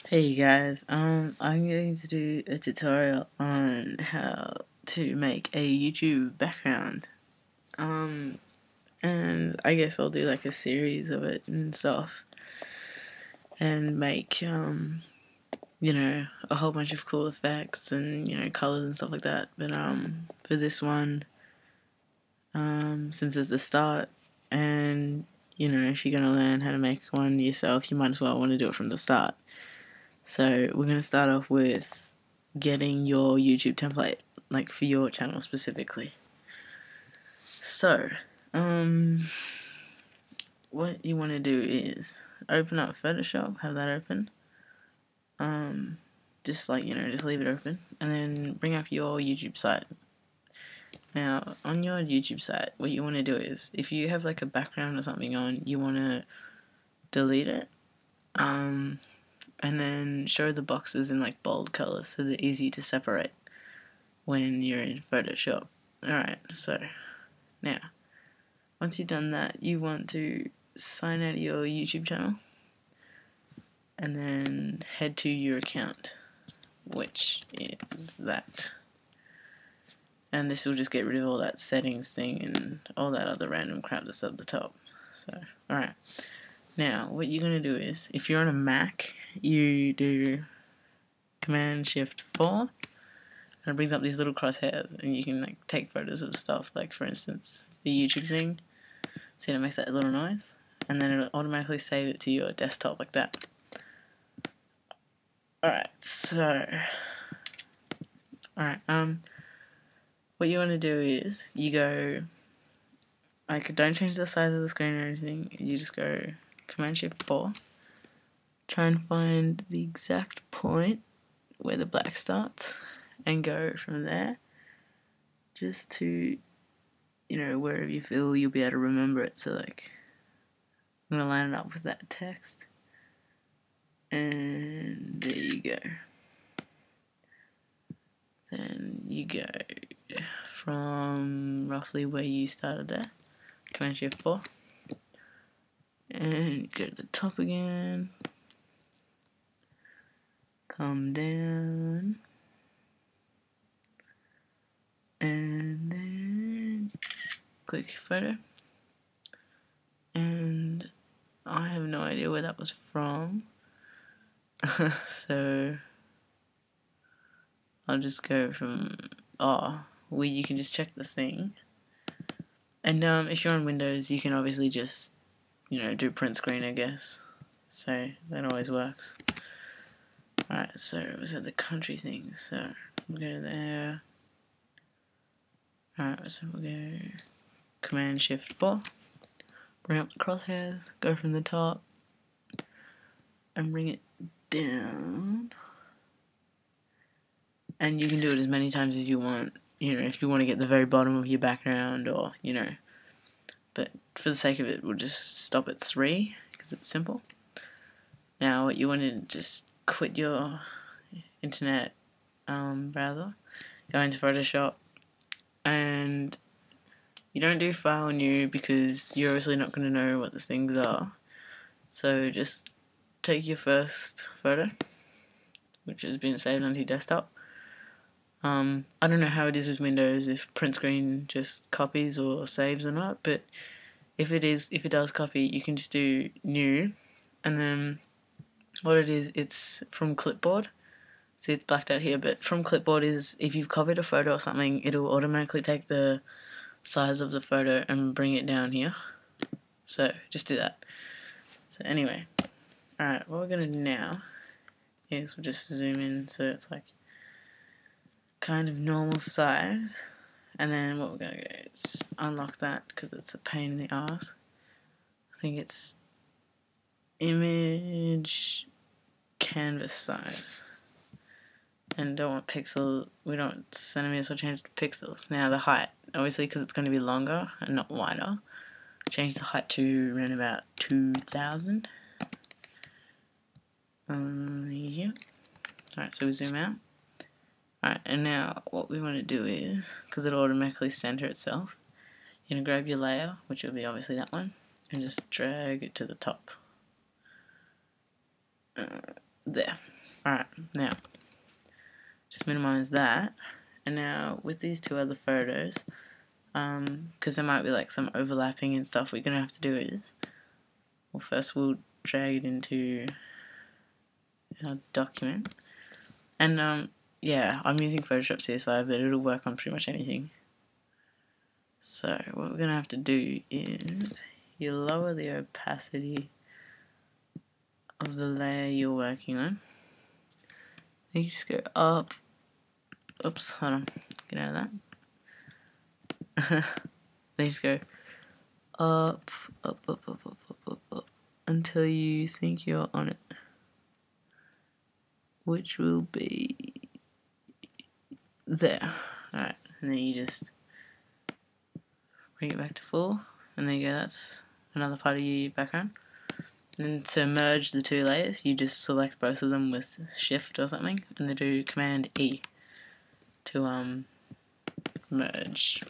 Hey guys, I'm going to do a tutorial on how to make a YouTube background. And I guess I'll do like a series of it and stuff, and make a whole bunch of cool effects and colors and stuff like that. But for this one, since it's the start, and if you're gonna learn how to make one yourself, you might as well want to do it from the start. So we're gonna start off with getting your YouTube template, like for your channel specifically. So, what you want to do is open up Photoshop, have that open. Just leave it open, and then bring up your YouTube site. Now, on your YouTube site, what you want to do is, if you have like a background or something on, you want to delete it, and then show the boxes in like bold colors so they're easy to separate when you're in Photoshop. Alright, so now, once you've done that, you want to sign out of your YouTube channel and then head to your account, which is that. And this will just get rid of all that settings thing and all that other random crap that's at the top. So, alright. Now, what you're going to do is, if you're on a Mac, you do Command-Shift-4, and it brings up these little crosshairs, and you can like take photos of stuff, like for instance, the YouTube thing. See, it makes that little noise, and then it'll automatically save it to your desktop like that. Alright, so, what you want to do is, you go, like, don't change the size of the screen or anything, you just go Command-Shift-4, try and find the exact point where the black starts, and go from there, just to, wherever you feel you'll be able to remember it. So like, I'm going to line it up with that text, and there you go. Then you go from roughly where you started there, Command-Shift-4, and go to the top again, come down, and then click photo, and I have no idea where that was from, so I'll just go from, where you can just check the thing, and if you're on Windows, you can obviously just, do print screen, I guess, so that always works. Alright, so it was at the country thing, so we'll go there. Alright, so we'll go Command-Shift-4, bring up the crosshairs, go from the top, and bring it down. And you can do it as many times as you want, if you want to get the very bottom of your background, or, but for the sake of it, we'll just stop at 3, because it's simple. Now, what you want to just quit your internet browser, go into Photoshop, and you don't do file new because you're obviously not going to know what the things are. So just take your first photo, which has been saved onto your desktop. I don't know how it is with Windows, if print screen just copies or saves or not, but if it does copy, you can just do new, and then what it is, it's from clipboard. See, it's blacked out here, but from clipboard is, if you've copied a photo or something, it'll automatically take the size of the photo and bring it down here. So just do that. So anyway, alright, what we're gonna do now is we'll just zoom in so it's like kind of normal size, and then what we're gonna do is just unlock that because it's a pain in the ass. I think it's image canvas size, and don't want pixel, we don't want centimeters, so change it to pixels. Now the height, obviously because it's going to be longer and not wider, change the height to around about 2000. Yeah. Alright, so we zoom out. Alright, and now what we want to do is, because it'll automatically center itself, you're going to grab your layer, which will be obviously that one, and just drag it to the top. There. Alright, now just minimize that, and now with these two other photos, because there might be like some overlapping and stuff, what you're gonna have to do is, well, first we'll drag it into our document, and yeah, I'm using Photoshop CS5, but it'll work on pretty much anything. So what we're gonna have to do is you lower the opacity of the layer you're working on. Then you just go up. Oops, hold on. Get out of that. Then you just go up, up, up, up, up, up, up, up until you think you're on it, which will be there. Alright, and then you just bring it back to full, and there you go, that's another part of your background. And to merge the two layers, you just select both of them with Shift or something, and then do Command E to merge.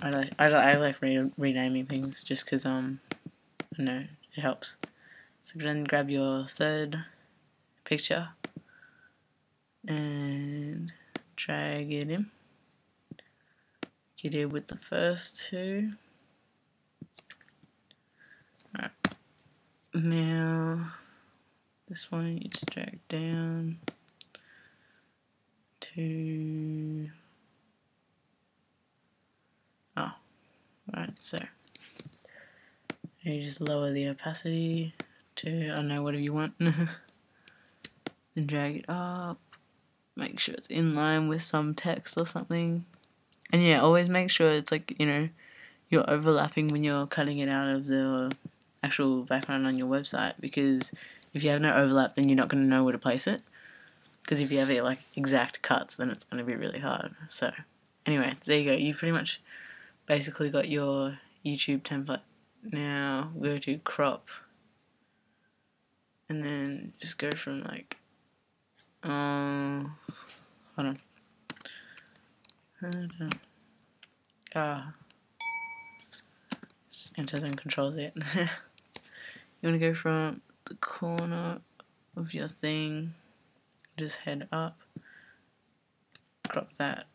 I like renaming things just because I know it helps. So then grab your third picture and drag it in. You did with the first two. Alright. Now this one you just drag down to right, so you just lower the opacity to, I don't know, whatever you want. Then drag it up, make sure it's in line with some text or something. And yeah, always make sure it's like, you know, you're overlapping when you're cutting it out of the actual background on your website, because if you have no overlap, then you're not going to know where to place it. Because if you have it like exact cuts, then it's going to be really hard. So anyway, there you go. You've pretty much basically got your YouTube template. Now go to crop, and then just go from like hold on. Just enter then Control Z. You want to go from the corner of your thing, just head up, crop that,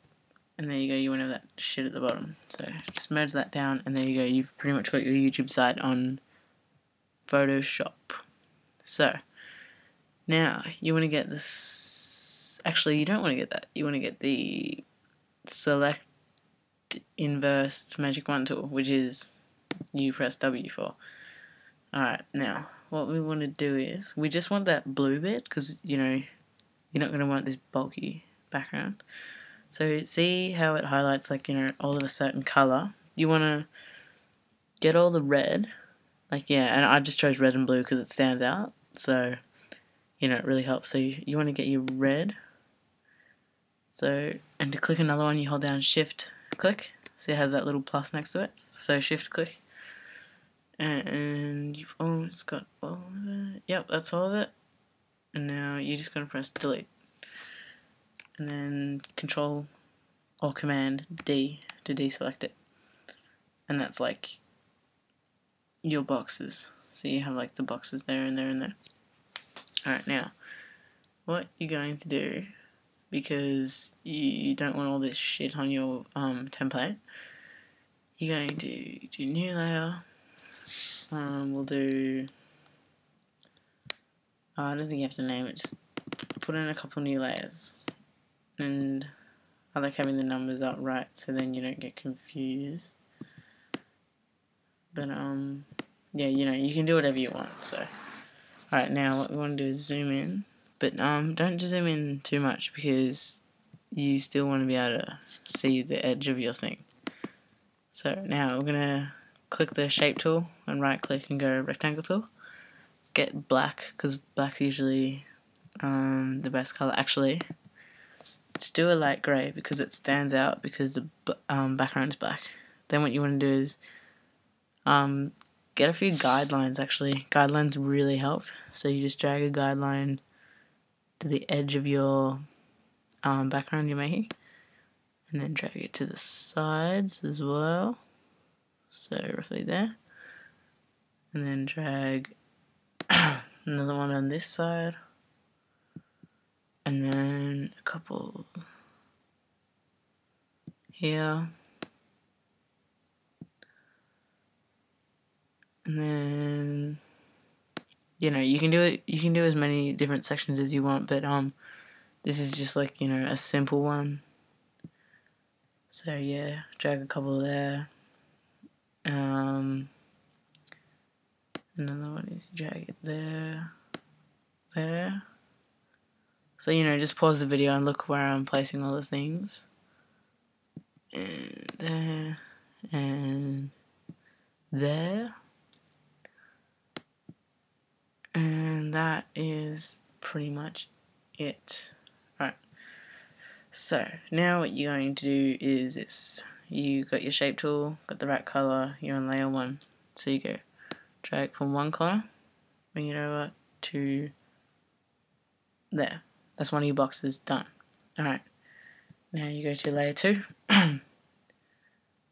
and there you go, you want to have that shit at the bottom. So just merge that down, and there you go, you've pretty much got your YouTube site on Photoshop. So now you want to get this, actually you don't want to get that, you want to get the select inverse magic wand tool, which is you press W for. Alright, now what we want to do is we just want that blue bit, because you know you're not going to want this bulky background. So see how it highlights like, you know, all of a certain color. You want to get all the red, like, yeah, and I just chose red and blue because it stands out, so you know it really helps. So you want to get your red. So, and to click another one, you hold down Shift click. See, it has that little plus next to it. So Shift click, and you've almost got all of it. Yep, that's all of it. And now you're just going to press delete, and then Control or Command D to deselect it. And that's like your boxes. So you have like the boxes there and there and there. Alright, now what you're going to do, because you don't want all this shit on your template, you're going to do new layer. We'll do, I don't think you have to name it, just put in a couple new layers. And I like having the numbers up right so then you don't get confused. But yeah, you know, you can do whatever you want. So alright, now what we want to do is zoom in, but don't zoom in too much, because you still want to be able to see the edge of your thing. So now we're gonna click the shape tool and right click and go rectangle tool. Get black, because black's usually the best color. Actually, just do a light grey because it stands out, because the background's black. Then what you want to do is get a few guidelines. Actually, guidelines really help. So you just drag a guideline to the edge of your background you're making, and then drag it to the sides as well, so roughly there, and then drag another one on this side, and then a couple here, and then you can do it. You can do as many different sections as you want, but this is just like a simple one. So yeah, drag a couple there. Another one is drag it there. So just pause the video and look where I'm placing all the things. And there, and there. And that is pretty much it. Alright. So, now what you're going to do is this. You got your shape tool, got the right color, you're on layer 1. So you go drag from one corner, bring it over to there. That's one of your boxes done. Alright. Now you go to layer 2.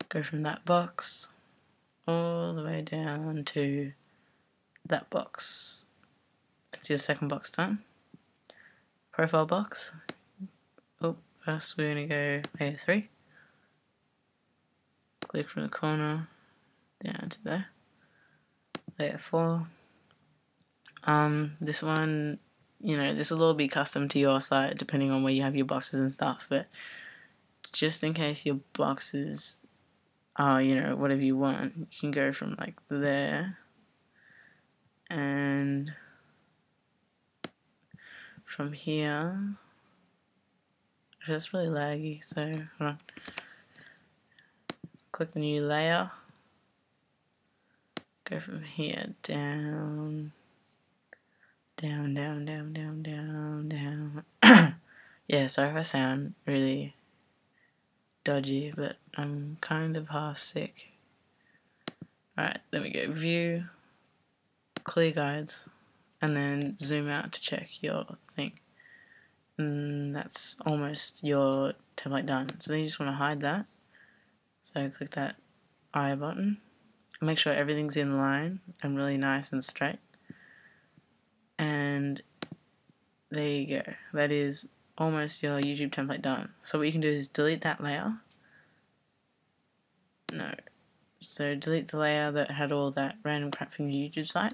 Go from that box all the way down to that box. That's your second box done. Profile box. Oh, first we're going to go layer 3. Click from the corner down to there. Layer 4. This one, this will all be custom to your site depending on where you have your boxes and stuff, but just in case your boxes are, whatever you want, you can go from like there, and from here, that's really laggy, so hold on. Click the new layer, go from here down. Yeah, sorry if I sound really dodgy, but I'm kind of half sick. Alright, then we go view, clear guides, and then zoom out to check your thing. And that's almost your template done. So then you just want to hide that. So click that eye button. Make sure everything's in line and really nice and straight. And there you go. That is almost your YouTube template done. So what you can do is delete that layer. So delete the layer that had all that random crap from your YouTube site.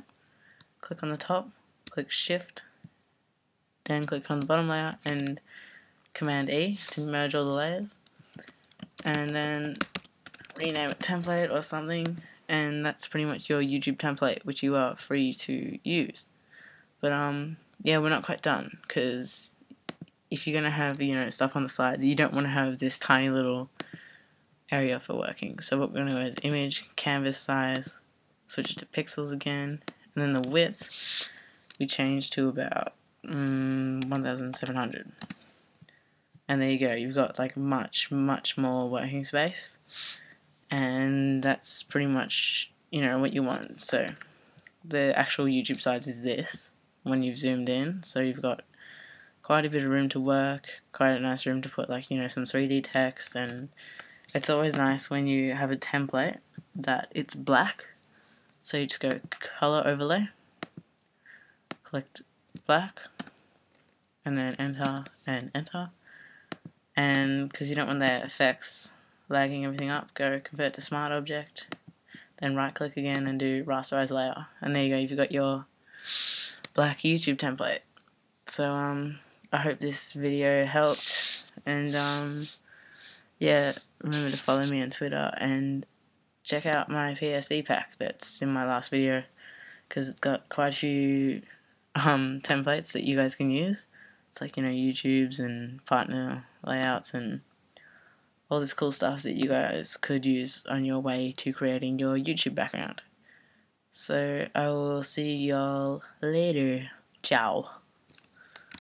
Click on the top, click Shift, then click on the bottom layer and Command E to merge all the layers. And then rename it template or something, and that's pretty much your YouTube template, which you are free to use. But yeah, we're not quite done, because if you're gonna have stuff on the sides, you don't want to have this tiny little area for working. So what we're gonna go is image, canvas size, switch it to pixels again, and then the width we change to about 1700. And there you go, you've got like much more working space, and that's pretty much what you want. So the actual YouTube size is this when you've zoomed in, so you've got quite a bit of room to work, quite a nice room to put like some 3D text, and it's always nice when you have a template that it's black. So you just go color overlay, select black, and then enter and enter. And because you don't want the effects lagging everything up, go convert to smart object, then right click again and do rasterize layer, and there you go, you've got your black YouTube template. So I hope this video helped, and yeah, remember to follow me on Twitter and check out my PSD pack that's in my last video, because it's got quite a few templates that you guys can use. It's like YouTube's and partner layouts and all this cool stuff that you guys could use on your way to creating your YouTube background. So I will see y'all later. Ciao.